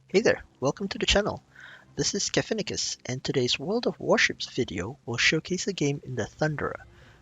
Hey there, welcome to the channel. This is Kephinicus, and today's World of Warships video will showcase a game in the Thunderer,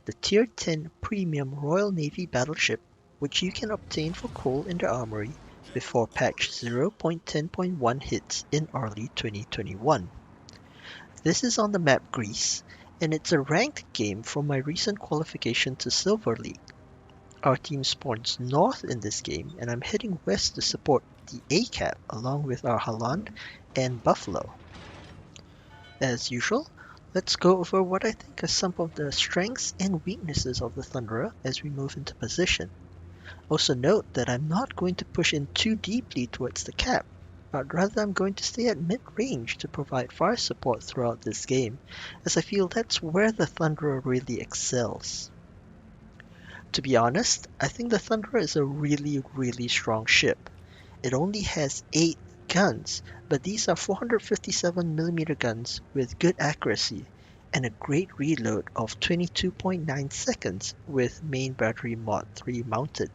the Tier 10 premium Royal Navy battleship which you can obtain for coal in the armory before patch 0.10.1 hits in early 2021. This is on the map Greece, and it's a ranked game from my recent qualification to Silver League. Our team spawns north in this game, and I'm heading west to support the ACAP along with our Holland and Buffalo. As usual, let's go over what I think are some of the strengths and weaknesses of the Thunderer as we move into position. Also note that I'm not going to push in too deeply towards the cap, but rather I'm going to stay at mid-range to provide fire support throughout this game, as I feel that's where the Thunderer really excels. To be honest, I think the Thunderer is a really strong ship. It only has 8 guns, but these are 457mm guns with good accuracy and a great reload of 22.9 seconds with main battery mod 3 mounted.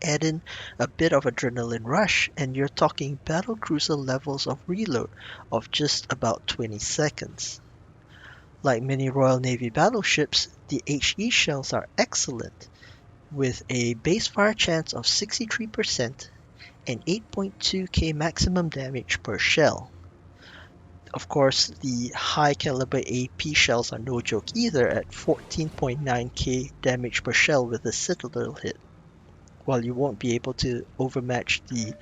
Add in a bit of adrenaline rush and you're talking battlecruiser levels of reload of just about 20 seconds. Like many Royal Navy battleships, the HE shells are excellent, with a base fire chance of 63% and 8.2k maximum damage per shell. Of course, the high caliber AP shells are no joke either at 14.9k damage per shell with a Citadel hit. While you won't be able to overmatch the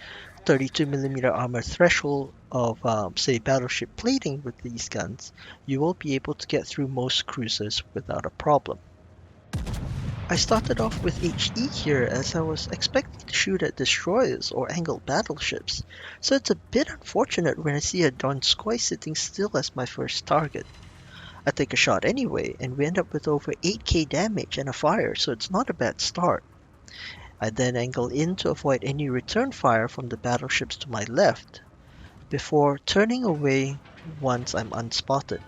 32mm armor threshold of, say, battleship plating with these guns, you will be able to get through most cruisers without a problem. I started off with HE here as I was expecting to shoot at destroyers or angled battleships, so it's a bit unfortunate when I see a Donskoy sitting still as my first target. I take a shot anyway, and we end up with over 8k damage and a fire, so it's not a bad start. I then angle in to avoid any return fire from the battleships to my left, before turning away once I'm unspotted.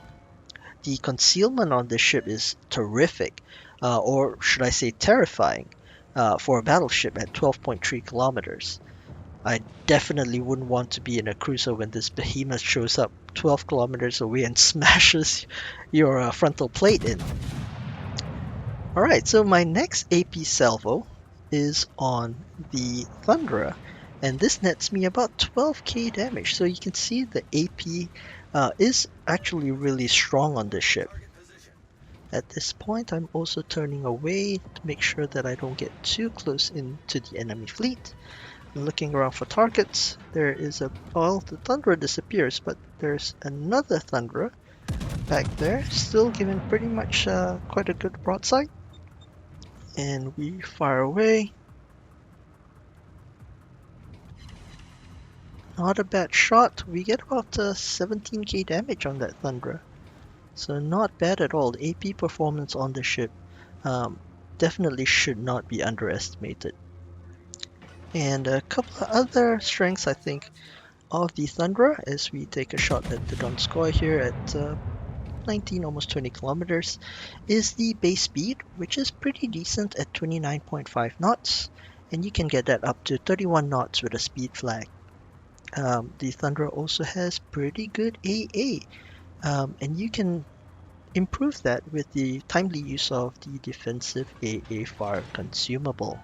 The concealment on this ship is terrific, or should I say terrifying, for a battleship at 12.3 kilometers. I definitely wouldn't want to be in a cruiser when this behemoth shows up 12 kilometers away and smashes your frontal plate in. Alright, so my next AP salvo is on the Thunderer, and this nets me about 12k damage, so you can see the AP is actually really strong on this ship. At this point, I'm also turning away to make sure that I don't get too close into the enemy fleet. Looking around for targets, there is well, the Thunderer disappears, but there's another Thunderer back there, still giving pretty much quite a good broadside. And we fire away. Not a bad shot. We get about 17k damage on that Thunderer. So not bad at all. The AP performance on the ship definitely should not be underestimated. And a couple of other strengths, I think, of the Thunderer as we take a shot at the Donskoy here at 19, almost 20 kilometers, is the base speed, which is pretty decent at 29.5 knots, and you can get that up to 31 knots with a speed flag. The Thunderer also has pretty good AA, and you can improve that with the timely use of the defensive AA fire consumable.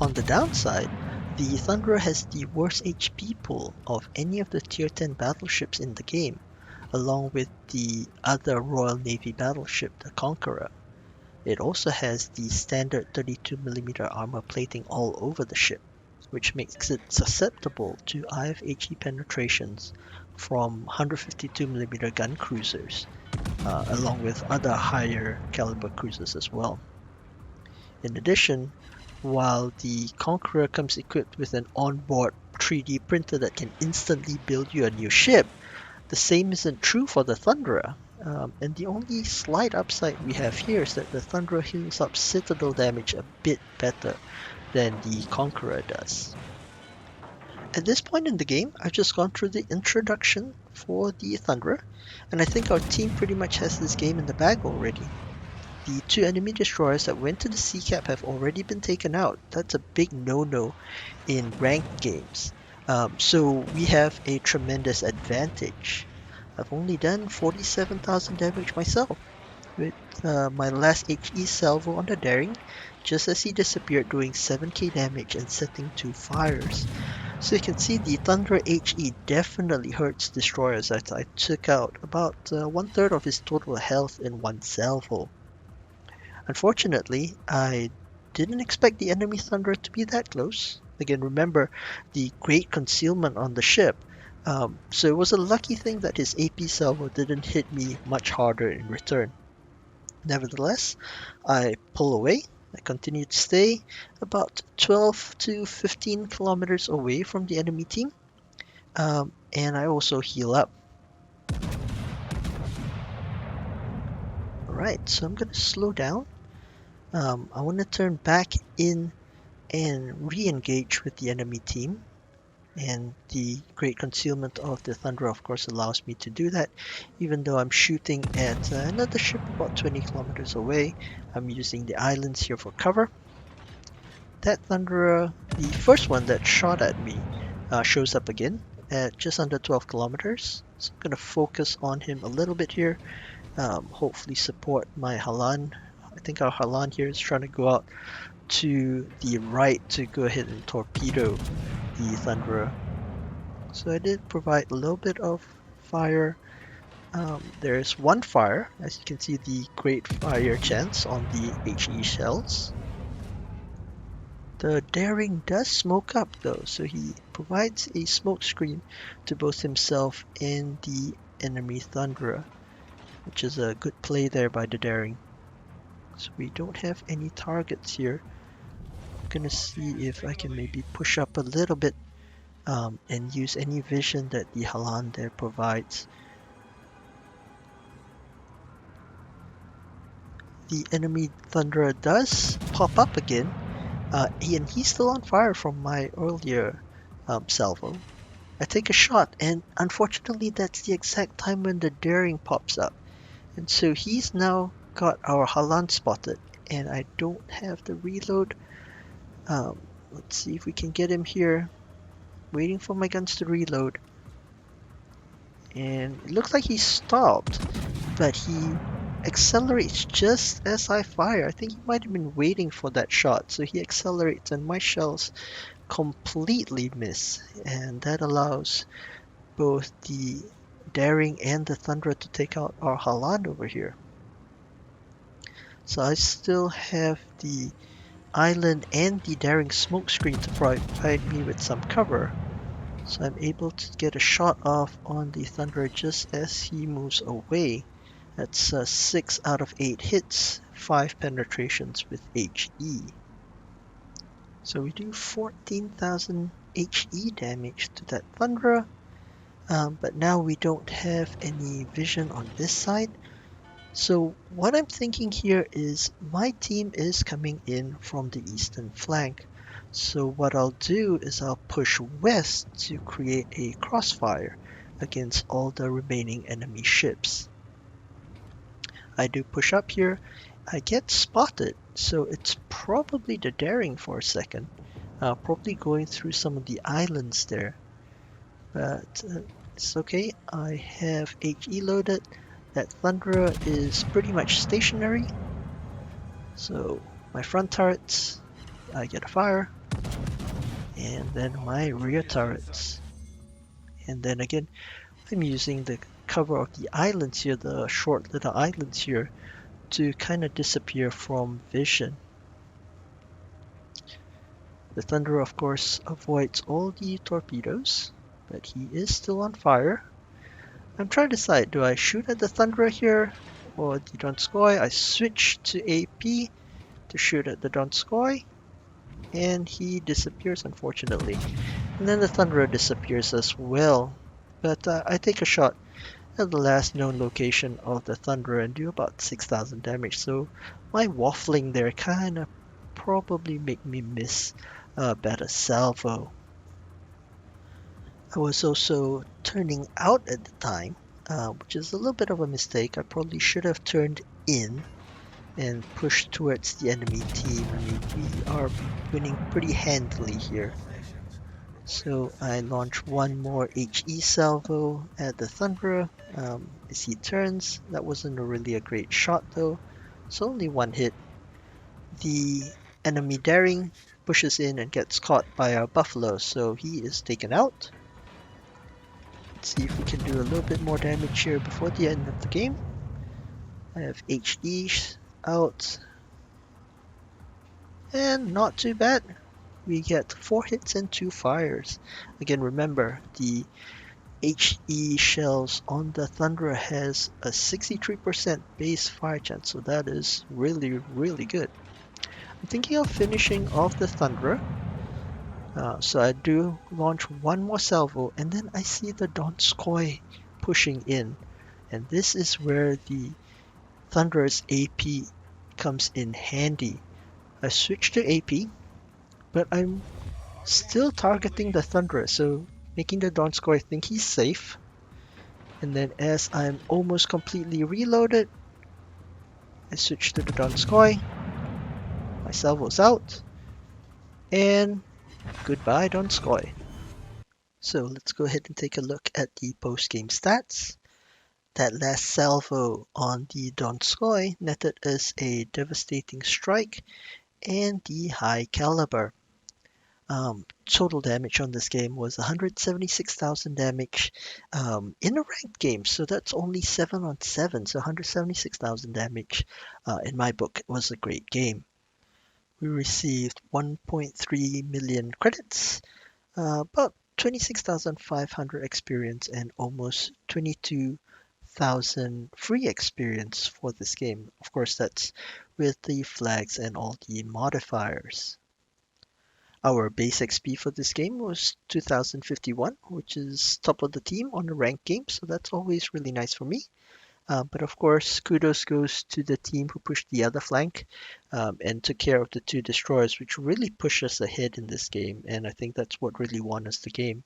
On the downside, the Thunderer has the worst HP pool of any of the tier 10 battleships in the game, along with the other Royal Navy battleship, the Conqueror. It also has the standard 32mm armor plating all over the ship, which makes it susceptible to IFHE penetrations from 152mm gun cruisers, along with other higher caliber cruisers as well. In addition, while the Conqueror comes equipped with an onboard 3D printer that can instantly build you a new ship, the same isn't true for the Thunderer. And the only slight upside we have here is that the Thunderer heals up Citadel damage a bit better than the Conqueror does. At this point in the game, I've just gone through the introduction for the Thunderer, and I think our team pretty much has this game in the bag already. The 2 enemy destroyers that went to the sea cap have already been taken out. That's a big no-no in ranked games. So we have a tremendous advantage. I've only done 47,000 damage myself with my last HE salvo on the Daring, just as he disappeared doing 7k damage and setting 2 fires. So you can see the Thunder HE definitely hurts destroyers as I took out about 1/3 of his total health in one salvo. Unfortunately, I didn't expect the enemy Thunder to be that close. Again, remember the great concealment on the ship. So it was a lucky thing that his AP salvo didn't hit me much harder in return. Nevertheless, I pull away. I continue to stay about 12 to 15 kilometers away from the enemy team. And I also heal up. Alright, so I'm going to slow down. I want to turn back in and re-engage with the enemy team. And the great concealment of the Thunder, of course, allows me to do that. Even though I'm shooting at another ship about 20 kilometers away, I'm using the islands here for cover. That Thunderer, the first one that shot at me, shows up again at just under 12 kilometers. So I'm going to focus on him a little bit here. Hopefully support my Halan. I think our Halan here is trying to go out to the right to go ahead and torpedo the Thunderer. So I did provide a little bit of fire. There's one fire, as you can see the great fire chance on the HE shells. The Daring does smoke up though, so he provides a smoke screen to both himself and the enemy Thunderer, which is a good play there by the Daring. So we don't have any targets here. I'm gonna see if I can maybe push up a little bit and use any vision that the Halan there provides. The enemy Thunderer does pop up again, and he's still on fire from my earlier salvo. I take a shot, and unfortunately that's the exact time when the Daring pops up. And so he's now got our Halan spotted, and I don't have the reload. Let's see if we can get him here. Waiting for my guns to reload. And it looks like he stopped, but he accelerates just as I fire. I think he might have been waiting for that shot, so he accelerates and my shells completely miss, and that allows both the Daring and the Thunderer to take out our Halan over here. So I still have the island and the Daring smoke screen to provide me with some cover. So I'm able to get a shot off on the Thunderer just as he moves away. That's 6 out of 8 hits, 5 penetrations with HE. So we do 14,000 HE damage to that Thunderer, but now we don't have any vision on this side. So what I'm thinking here is my team is coming in from the eastern flank. So what I'll do is I'll push west to create a crossfire against all the remaining enemy ships. I do push up here. I get spotted, so it's probably the Daring for a second. Probably going through some of the islands there. But it's okay. I have HE loaded. That Thunderer is pretty much stationary. So my front turrets, I get a fire. And then my rear turrets. And then again, I'm using the cover of the islands here, the short little islands here, to kind of disappear from vision. The Thunderer, of course, avoids all the torpedoes, but he is still on fire. I'm trying to decide, do I shoot at the Thunderer here or the Donskoy? I switch to AP to shoot at the Donskoy, and he disappears, unfortunately. And then the Thunderer disappears as well. But I take a shot at the last known location of the Thunderer and do about 6,000 damage. So my waffling there kind of probably make me miss a better salvo. I was also turning out at the time, which is a little bit of a mistake. I probably should have turned in and pushed towards the enemy team. I mean, we are winning pretty handily here. So I launch one more HE salvo at the Thunderer as he turns. That wasn't really a great shot though, so only one hit. The enemy daring pushes in and gets caught by our Buffalo, so he is taken out. Let's see if we can do a little bit more damage here before the end of the game. I have HE out, and not too bad. We get 4 hits and 2 fires. Again, remember, the HE shells on the Thunderer has a 63% base fire chance, so that is really, really good. I'm thinking of finishing off the Thunderer, so I do launch one more salvo, and then I see the Donskoy pushing in, and this is where the Thunderer's AP comes in handy. I switch to AP, but I'm still targeting the Thunderer, so making the Donskoy think he's safe. And then as I'm almost completely reloaded, I switch to the Donskoy. My salvo's out. And goodbye, Donskoy. So let's go ahead and take a look at the post-game stats. That last salvo on the Donskoy netted us a devastating strike and the high caliber. Total damage on this game was 176,000 damage in a ranked game, so that's only 7 on 7, so 176,000 damage in my book. It was a great game. We received 1.3 million credits, about 26,500 experience, and almost 22,000 free experience for this game. Of course, that's with the flags and all the modifiers. Our base XP for this game was 2051, which is top of the team on a ranked game, so that's always really nice for me. But of course, kudos goes to the team who pushed the other flank and took care of the 2 destroyers, which really pushed us ahead in this game, and I think that's what really won us the game.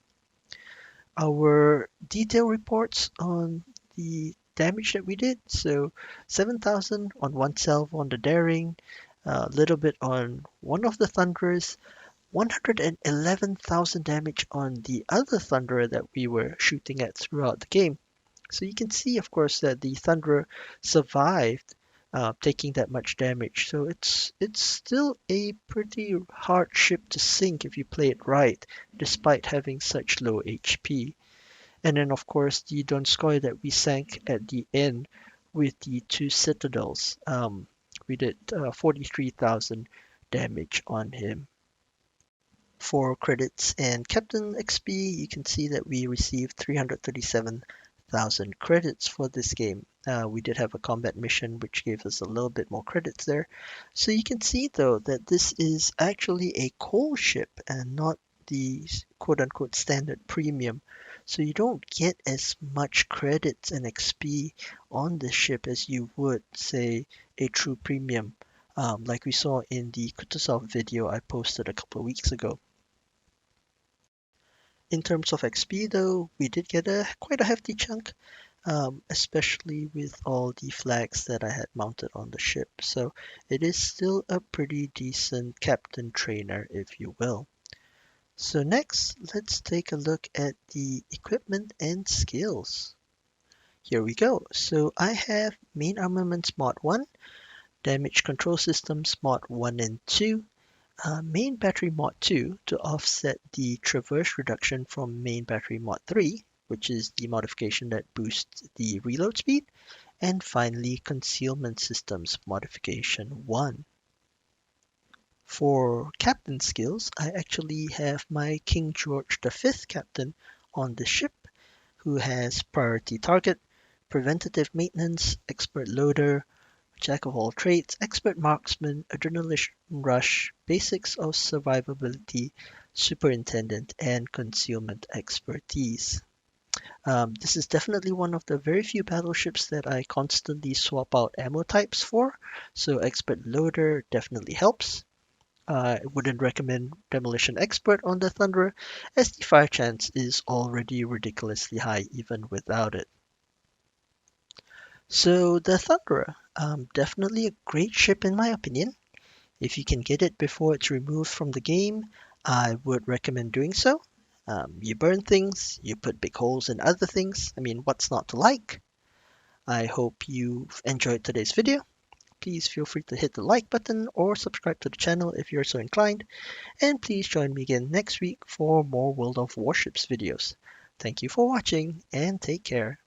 Our detail reports on the damage that we did, so 7,000 on one salvo on the Daring, a little bit on one of the Thunderers, 111,000 damage on the other Thunderer that we were shooting at throughout the game. So you can see, of course, that the Thunderer survived taking that much damage. So it's still a pretty hard ship to sink if you play it right, despite having such low HP. And then, of course, the Donskoy that we sank at the end with the 2 Citadels. We did 43,000 damage on him. For credits and Captain XP, you can see that we received 337,000 credits for this game. We did have a combat mission which gave us a little bit more credits there. So you can see though that this is actually a coal ship and not the quote-unquote standard premium. So you don't get as much credits and XP on this ship as you would, say, a true premium, like we saw in the Kutuzov video I posted a couple of weeks ago. In terms of XP though, we did get quite a hefty chunk, especially with all the flags that I had mounted on the ship. So it is still a pretty decent captain trainer, if you will. So next, let's take a look at the equipment and skills. Here we go. So I have main armaments mod 1, damage control systems mod 1 and 2, main battery mod 2 to offset the traverse reduction from main battery mod 3, which is the modification that boosts the reload speed, and finally concealment systems modification 1. For captain skills, I actually have my King George V captain on the ship, who has priority target, preventative maintenance, expert loader, jack of all trades, expert marksman, adrenaline rush, basics of survivability, superintendent, and concealment expertise. This is definitely one of the very few battleships that I constantly swap out ammo types for, so expert loader definitely helps. I wouldn't recommend demolition expert on the Thunderer, as the fire chance is already ridiculously high even without it. So the Thunderer, definitely a great ship in my opinion. If you can get it before it's removed from the game, I would recommend doing so. You burn things, you put big holes in other things. I mean, what's not to like? I hope you've enjoyed today's video. Please feel free to hit the like button or subscribe to the channel if you're so inclined. And please join me again next week for more World of Warships videos. Thank you for watching and take care.